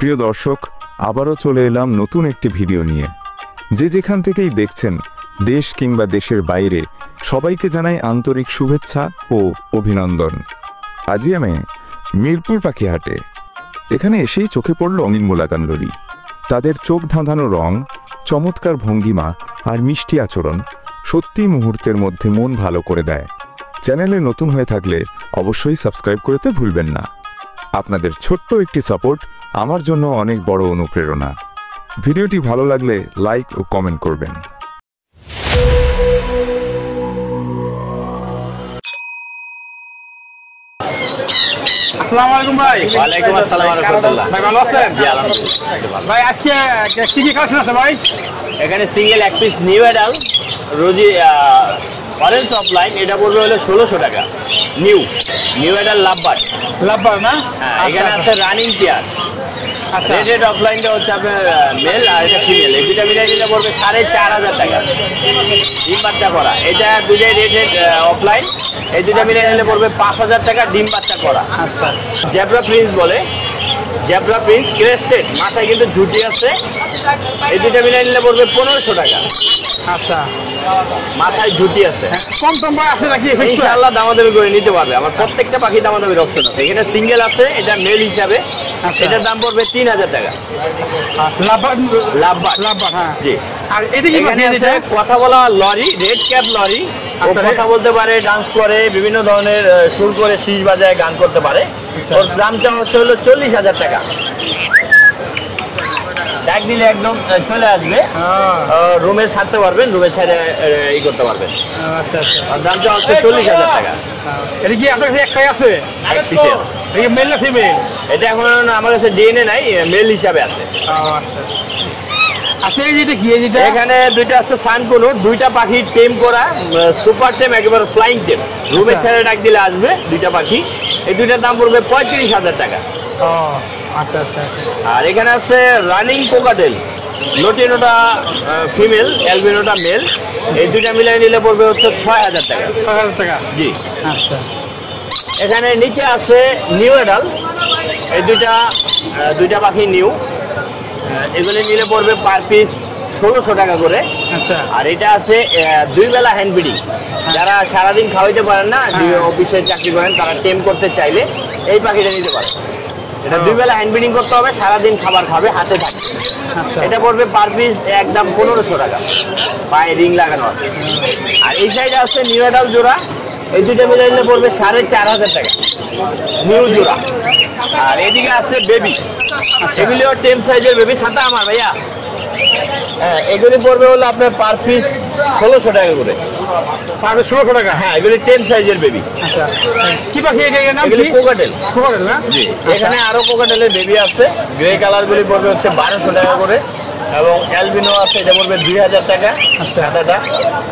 প্রিয় দর্শক, আবারও চলে এলাম নতুন একটি ভিডিও নিয়ে। যে যেখান থেকেই দেখছেন, দেশ কিংবা দেশের বাইরে, সবাইকে জানাই আন্তরিক শুভেচ্ছা ও অভিনন্দন। আজই আমি মিরপুর পাখি হাটে। এখানে এসেই চোখে পড়ল রঙিন মুলাকান লরি। তাদের চোখ ধাঁধানো রং, চমৎকার ভঙ্গিমা আর মিষ্টি আচরণ সত্যি মুহূর্তের মধ্যে মন ভালো করে দেয়। চ্যানেলে নতুন হয়ে থাকলে অবশ্যই সাবস্ক্রাইব করতে ভুলবেন না। আপনাদের ছোট্ট একটি সাপোর্ট আমার জন্য অনেক বড় অনুপ্রেরণা। ভিডিওটি ভালো লাগলে লাইক ও কমেন্ট করবেন। আসসালামু আলাইকুম ভাই। ওয়ালাইকুম আসসালাম ওয়া রাহমাতুল্লাহ। ভাই ভালো আছেন? জি আলহামদুলিল্লাহ। ভাই আজকে কি কি কালেকশন আছে ভাই? এখানে সিঙ্গেল এক পিস নিউ অ্যাডাল রোজি অরেঞ্জ অফলাইন, এটা পড়বে হলো 1600 টাকা। নিউ অ্যাডাল লাভবার না? হ্যাঁ, এখানে আছে রানিং পেয়ার। আচ্ছা, রেটেড অফলাইনটা হচ্ছে আপনার মেল আর এটা ফিমেল। এই দুটা মিলিয়ে নিলে পড়বে 4500 টাকা। ডিম বাচ্চা করা, এটা দুটাই রেটেড অফলাইন। এই দুটা মিলিয়ে নিলে পড়বে 5000 টাকা ডিম বাচ্চা করা। আচ্ছা, জেব্রা প্রিন্স বলে, জেব্রা প্রিন্স ক্রেস্টেড, মাথায় কিন্তু ঝুটি আছে। এই দুটা মিলিয়ে নিলে পড়বে 1500 টাকা। আচ্ছা, মাথায় ঝুটি আছে। কম টম ভাই আছে নাকি? ইনশাআল্লাহ দামাদামি করে নিতে পারবে। আমার প্রত্যেকটা পাখি দামাদামির অপশন আছে। এখানে সিঙ্গেল আছে, এটা মেল হিসাবে। এটার দাম পড়বে 3000 টাকা। লাভবার, হ্যাঁ। জি। আর এটা কি এখানে আছে কথা বলা লরি, রেড ক্যাপ লরি। আচ্ছা, কথা বলতে পারে, ডান্স করে, বিভিন্ন ধরনের সুর করে, শীষ বাজায়, গান করতে পারে। ওর দামটা হচ্ছে হলো 40000 টাকা। ডাক দিলে একদম চলে আসবে, রুমে ছাড়তে পারবেন, রুমে ছেড়ে ই করতে পারবেন। আচ্ছা আচ্ছা, আর দামটা হচ্ছে 40000 টাকা। এটা কি আপনার কাছে একটাই আছে? এক পিসের। এটা কি মেল না ফিমেল? এটা এখন আমার কাছে ডিএনএ নাই, মেল হিসাবে আছে। আচ্ছা আচ্ছা, এই যেটা কি, এই যেটা এখানে দুইটা আছে সানকুনুর, দুইটা পাখি টেম করা, সুপার টেম, একেবারে ফ্লাইং টেম। রুমে ছেড়ে ডাক দিলে আসবে দুইটা পাখি। এই দুইটার দাম পড়বে 35000 টাকা। আচ্ছা আচ্ছা। আর এখানে আছে রানিং কোকাটেল, লোটিনোটা ফিমেল, অ্যালবিনোটা মেল। এই দুইটা মিলিয়ে নিলে পড়বে হচ্ছে 6000 টাকা। 6000 টাকা, জি। আচ্ছা। এখানে নিচে আছে নিউ অ্যাডাল, এই দুইটা পাখি নিউ। এগুলি নিলে পড়বে পার পিস 1600 টাকা করে। আচ্ছা। আর এটা আছে 2 বেলা হ্যান্ড ফিডিং। যারা সারাদিন খাওয়াইতে পারেন না, অফিসে চাকরি করেন, তারা টেম করতে চাইলে এই পাখিটা নিতে পারে। এটা 2 বেলা হ্যান্ড ফিডিং করতে হবে, সারাদিন খাবার খাবে, হাতে থাকবে। আচ্ছা, এটা পড়বে পার পিস একদম 1500 টাকা। পায়ে রিং লাগানো আছে। আর এই সাইডে আছে নিউ অ্যাডাল জোড়া, এই দুইটা মিলে নিলে পড়বে 4500 টাকা নিউ জোড়া। আর এদিকে আছে বেবি, এগুলিও টেম সাইজের বেবি। সাথে আমার ভাইয়া, হ্যাঁ, এগুলি পড়বে হলো আপনার পার পিস 1600 টাকা করে। পার পিস 1600 টাকা? হ্যাঁ, এগুলি টেম সাইজের বেবি। আচ্ছা, কি পাখি এটা? এগুলি কোকাটেল। কোকাটেল না? জি। এখানে আরো কোকাটেলের বেবি আছে। গ্রে কালার গুলি পড়বে হচ্ছে 1200 টাকা করে। এবং অ্যালবিনো আছে, এটা পড়বে 2000 টাকা সাদাটা।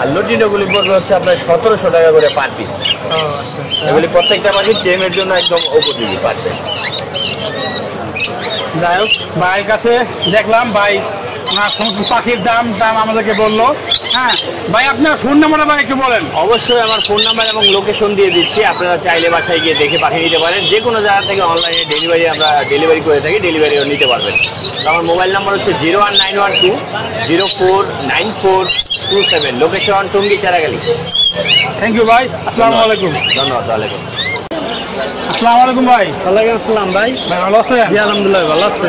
আর লটিনো গুলি পড়বে হচ্ছে আপনার 1700 টাকা করে পার পিস। এগুলি প্রত্যেকটা পাখি টেমের জন্য একদম উপযোগী, পারফেক্ট। যাই হোক, ভাইয়ের কাছে দেখলাম, ভাই ওনার সমস্ত পাখির দাম আমাদেরকে বললো। হ্যাঁ ভাই, আপনার ফোন নাম্বারটা ভাই একটু বলেন। অবশ্যই আমার ফোন নাম্বার এবং লোকেশন দিয়ে দিচ্ছি। আপনারা চাইলে বাসায় গিয়ে দেখে পাঠিয়ে নিতে পারেন। যে কোনো জায়গা থেকে অনলাইনে আমরা ডেলিভারি করে থাকি, ডেলিভারিও নিতে পারবেন। তো আমার মোবাইল নাম্বার হচ্ছে 01912 049427। Location Tongi Charagali. Thank you ভাই, আসসালামু আলাইকুম। ধন্যবাদ। ওয়ালাইকুম আসসালামু আলাইকুম ভাই। ওয়ালাইকুম আসসালাম ভাই। ভাই ভালো আছেন? জি আলহামদুলিল্লাহ ভালো আছে।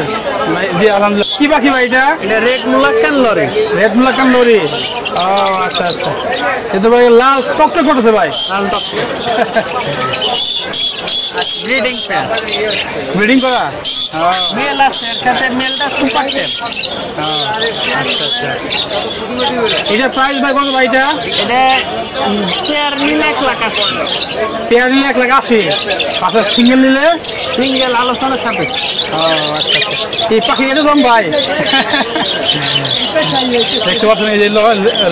জি আলহামদুলিল্লাহ। কি পাখি ভাই এটা? এটা red Moluccan lory. Red Moluccan lory. ও আচ্ছা আচ্ছা। এটা ভাই লাল টকটক করতেছে ভাই। লাল টক। Breeding pair. ব্রিডিং করা? মেল আছে, এর সাথে মেলটা সুপার টেম। আচ্ছা আচ্ছা। এটা প্রাইস ভাই কত ভাই এটা? এটা পেয়ার নিলে 1 লাখ আছে। পেয়ার নিলে 1,80,000। আচ্ছা, সিঙ্গেল নিলে? সিঙ্গেল আলোচনা সাপেক্ষ। ও আচ্ছা আচ্ছা। এই পাখি এটা দাম ভাই? দেখতে পাচ্ছেন, এই যে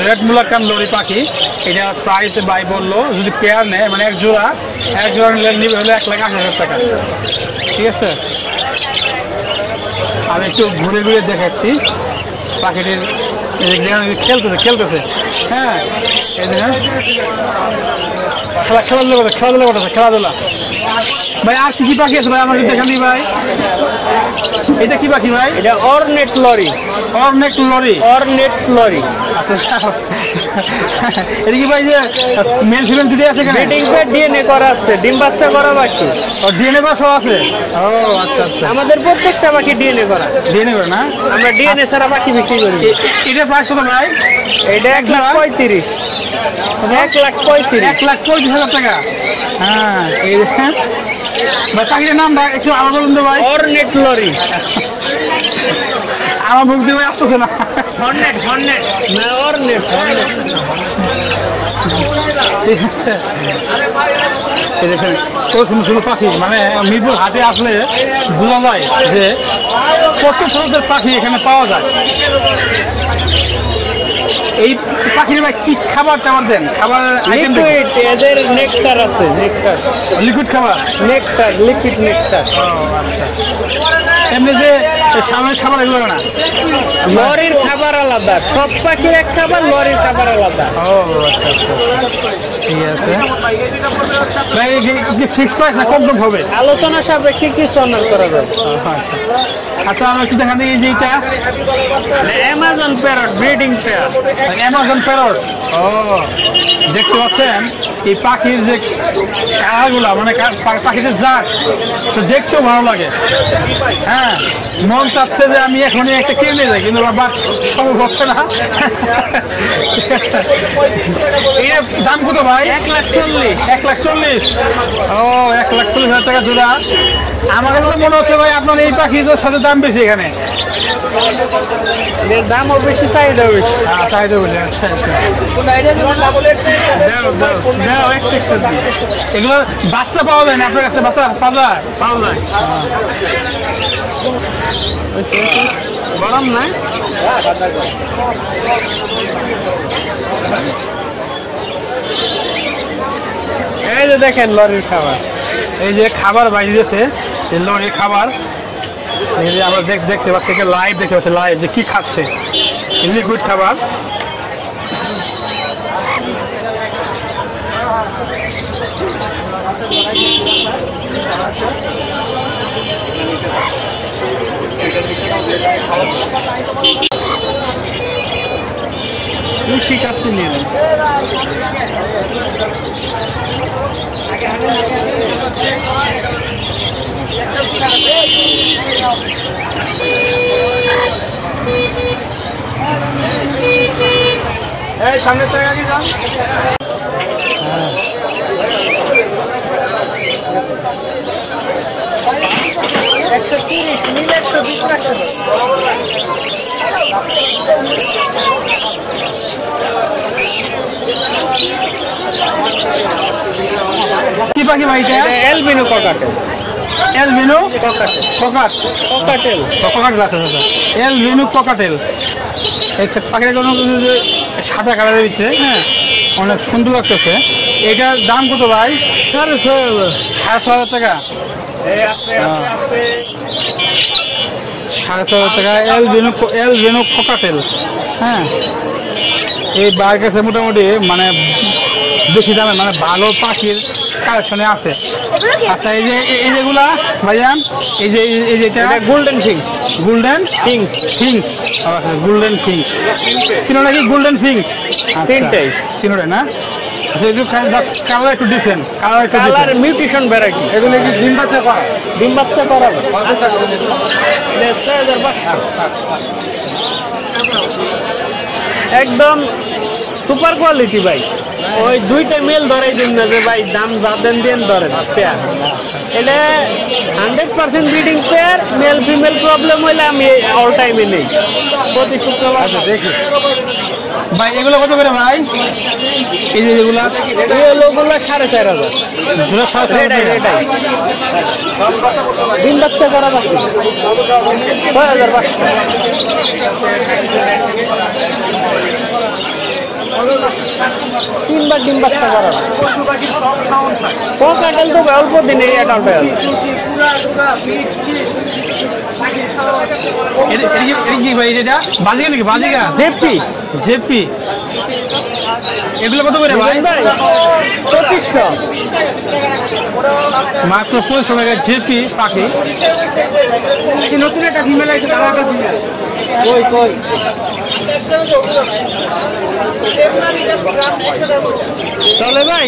রেড মুলাকান লরি পাখি, এটা প্রাইস ভাই বললো যদি পেয়ার নেয়, মানে এক জোড়া নিলে নিবে হলো 1,80,000 টাকা। ঠিক আছে, আমি একটু ঘুরে ঘুরে দেখাচ্ছি। পাখিটির খেলতেছে হ্যাঁ এই দেখেন খেলাধুলা করতেছে খেলাধুলা। ভাই আর কি পাখি আছে ভাই আমার দেখান দিই ভাই। এটা কি পাখি ভাই? এটা অর্নেট লরি। অর্নেট লরি? অর্নেট লরি। আচ্ছা এটা কি ভাই যে মেল ফিমেল দুটোই আছে এখানে? ব্রিডিং পেয়ার ডিএনএ করা আছে, ডিম বাচ্চা করা বাকি। ও ডিএনএ করা সব আছে? ও আচ্ছা আচ্ছা। আমাদের প্রত্যেকটা পাখি ডিএনএ করা। ডিএনএ করে না? আমরা ডিএনএ ছাড়া পাখি বিক্রি করি। এটা প্রাইস কত ভাই? এটা 1,35,000। 1,35,000। 1,35,000 টাকা। হ্যাঁ এই দেখেন ভাই পাখিটার নাম ভাই একটু আবার বলুন তো ভাই। অর্নেট লরি। আমার মুখ দিয়ে ভাই আসতেছে না। হর্নেট হর্নেট না অর্নেট হর্নেট। ঠিক আছে এই দেখেন কত সুন্দর সুন্দর পাখি, মানে মিরপুর হাটে আসলে বোঝা যায় যে কত ধরনের পাখি এখানে পাওয়া যায়। এই পাখির ভাই কি খাবার টাবার দেন? খাবার লিকুইড, এদের নেকটার আছে, নেকটার। লিকুইড খাবার? Nectar, liquid nectar. আচ্ছা এমনি যে সামনের খাবার এগুলো না? লরির খাবার আলাদা, সব পাখির এক খাবার, লরির খাবার আলাদা। ও আচ্ছা আচ্ছা ঠিক আছে ভাই। কি ফিক্সড প্রাইস না কম কম হবে? আলোচনা সাপেক্ষে কিছু অনার করা যাবে। আচ্ছা আচ্ছা আমি একটু দেখান দিই যে এইটা Amazon parrot breeding pair. Amazon parrot. ও দেখতে পাচ্ছেন এই পাখির যে কালারগুলো, মানে পাখির যে জাত তো দেখতেও ভালো লাগে। হ্যাঁ মন চাচ্ছে যে আমি এখনই একটা কিনে যাই, কিন্তু বাট সম্ভব হচ্ছে না। এর দাম কত ভাই? 1,40,000। 1,40,000? ও 1,40,000 টাকা জোড়া। আমার কাছে তো মনে হচ্ছে ভাই আপনার এই পাখির সাথে দাম বেশি এখানে। এর দামও বেশি, চাহিদা বেশি। চাহিদা বেশি। আচ্ছা আচ্ছা এগুলো বাচ্চা পাওয়া যায় না আপনার কাছে? বাচ্চা পাওয়া যায়? পাওয়া যায়। গরম না? এই যে দেখেন লরির খাবার। এই যে খাবার বাইরে দিয়েছে লরির খাবার, এই যে আমরা দেখতে পাচ্ছি লাইভ, দেখতে পাচ্ছি লাইভ যে কি খাচ্ছে, লিকুইড খাবার। কৃষি কাছে নিয়ে এই সামনে থেকে আগে যান। 130 নিলে 120 রাখতে হবে। কি পাখি ভাই এটা? Albino cockatiel. Albino cockatiel. Cockatiel. Cockatiel আছে দাদা, এলবিনো ককাটেল। এই পাখিটা কোনো সাদা কালারের ভিতরে, হ্যাঁ অনেক সুন্দর লাগতেছে। এটার দাম কত ভাই? 6,500। 6,500 টাকা। 6,500 টাকা এলবিনো ককাটেল। হ্যাঁ এই বার কাছে মোটামুটি মানে বেশি দামে, মানে ভালো পাখির কালেকশনে আছে। আচ্ছা এই যেগুলা ভাইজান, এই যেটা গোল্ডেন ফিংস। গোল্ডেন ফিংস। ফিংস। আচ্ছা গোল্ডেন ফিংস। তিনটা কি গোল্ডেন ফিংস? তিনটাই। তিনটা না? আচ্ছা একটু জাস্ট কালার একটু ডিফারেন্ট, কালার মিউটেশন ভ্যারাইটি। এগুলো কি ডিম বাচ্চা করা? ডিম বাচ্চা করাবে। 6,500। একদম সুপার কোয়ালিটি ভাই। ওই দুইটা মেল ধরাই দিন না যে ভাই দাম যা দেন দেন ধরেন পেয়ার। এটা 100% breeding pair. Male female problem হইলে আমি অল টাইমে নেই, প্রতি শুক্রবার। আচ্ছা দেখি ভাই এগুলো কত করে ভাই? এই যে এগুলো লোকগুলো 4,500। জোড়া 4,500 টাকা। ডিম বাচ্চা করা বাকি 6,500। 3বার ডিম বাচ্চা করা। ককাটেল তো অল্প দিনে অ্যাডাল্ট হয়ে যাবে। এটা কি ভাই এটা বাজিকা নাকি বাজিকা জেপি জেপি এগুলো কত করে ভাই? 2500 মাত্র 2500 টাকা জেপি পাখি। নতুন একটা ফিমেল আছে তার একটা ফিমেল কই চলে ভাই,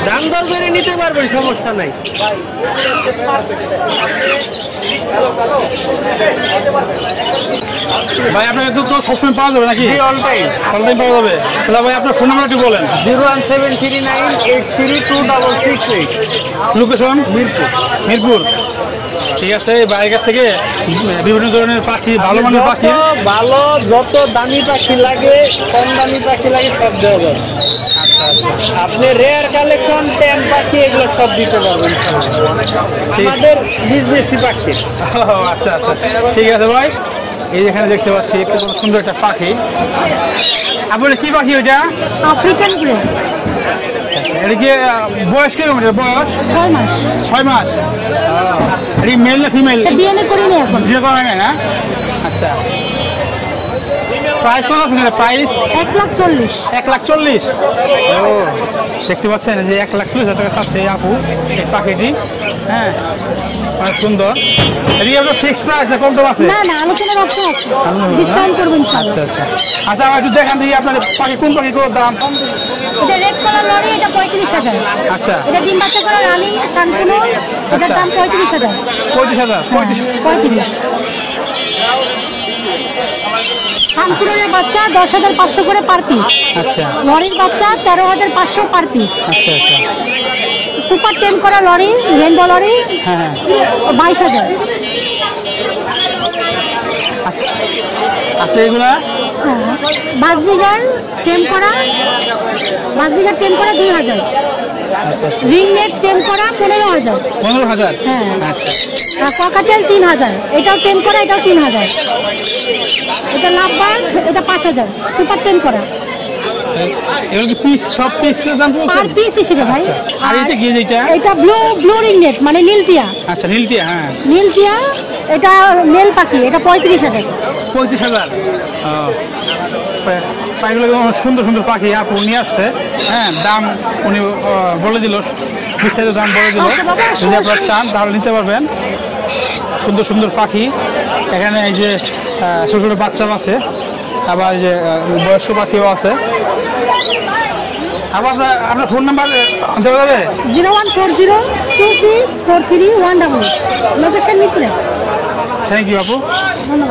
দাম দর করে নিতে পারবেন, সমস্যা নাই। ভাই আপনাকে তো সবসময় পাওয়া যাবে নাকি? জি, অল টাইম পাওয়া যাবে। তাহলে ভাই আপনার ফোন নাম্বারটি বলেন। 01739832668। লোকেশন মিরপুর। ঠিক আছে, এই ভাইয়ের কাছ থেকে বিভিন্ন ধরনের পাখি, ভালো মানের পাখি, ভালো যত দামি পাখি লাগে, কম দামি পাখি লাগে, সব দেওয়া যাবে। আপনি রেয়ার কালেকশন, ট্যাম পাখি, এগুলো সব দিতে পারবেন আমাদের বিজনেসি পাখি। আচ্ছা ঠিক আছে ভাই। এই যেখানে দেখতে পাচ্ছি একটু সুন্দর একটা পাখি। আপনার কি পাখি ওইটা? African grey. এটা কি বয়স কিরকম? বয়স 6 মাস। 6 মাস। এটা মেল না ফিমেল? বিয়ে করিনি এখন। বিয়ে করা নাই না? আচ্ছা, প্রাইস কত আছে? প্রাইস 1,40,000। 1,40,000। ও, দেখতে পাচ্ছেন যে 1,40,000 টাকা চাচ্ছে আপু এই পাখিটি। হ্যাঁ, অনেক সুন্দর। এটি আপনার ফিক্সড প্রাইস না কম আছে? না আলোচনার অপশন আছে, ডিসকাউন্ট করবেন। আচ্ছা আমার একটু দেখান দেখি আপনার পাখি কোন পাখি কোন দাম? এটা রেড কালার লরি, এটা 35,000। আচ্ছা, এটা ডিম বাচ্চা করা রানী সানকুনো, এটার দাম 35,000। 35,000। সানকুনোর বাচ্চা 10,500 করে পার পিস। আচ্ছা, লরির বাচ্চা 13,500 পার পিস। আচ্ছা সুপার টেম করা লরি, রেনবো লরি, হ্যাঁ 22,000। আচ্ছা এগুলা বাজরিগার টেম করা 2,000। রিং নেট টেম করা 15,000। 15,000। হ্যাঁ, আচ্ছা, আর ককাটেল 3,000। এটাও টেম করা, এটাও 3,000। এটা লাভবার্ড, এটা 5,000 সুপার টেম করা। এগুলো কি পিস, সব পিসের দাম বলছেন? আর পিস হিসেবে ভাই। আর এটা কি? এটা ব্লু রিং নেট মানে নীলটিয়া। আচ্ছা, নীলটিয়া। হ্যাঁ, নীলটিয়া, এটা মেল পাখি, এটা 35,000। 35,000। পাখিগুলো সুন্দর পাখি আপু নিয়ে আসছে। হ্যাঁ, দাম উনি বলে দিল, বিস্তারিত দাম বলে দিল। যদি আপনারা চান তাহলে নিতে পারবেন। সুন্দর পাখি এখানে। এই যে ছোট বাচ্চাও আছে, আবার যে বয়স্ক পাখিও আছে। আবার আপনার ফোন নাম্বার দেওয়া যাবে? 01402643 188। লোকেশন মিরপুরে। থ্যাংক ইউ আপু। ধন্যবাদ।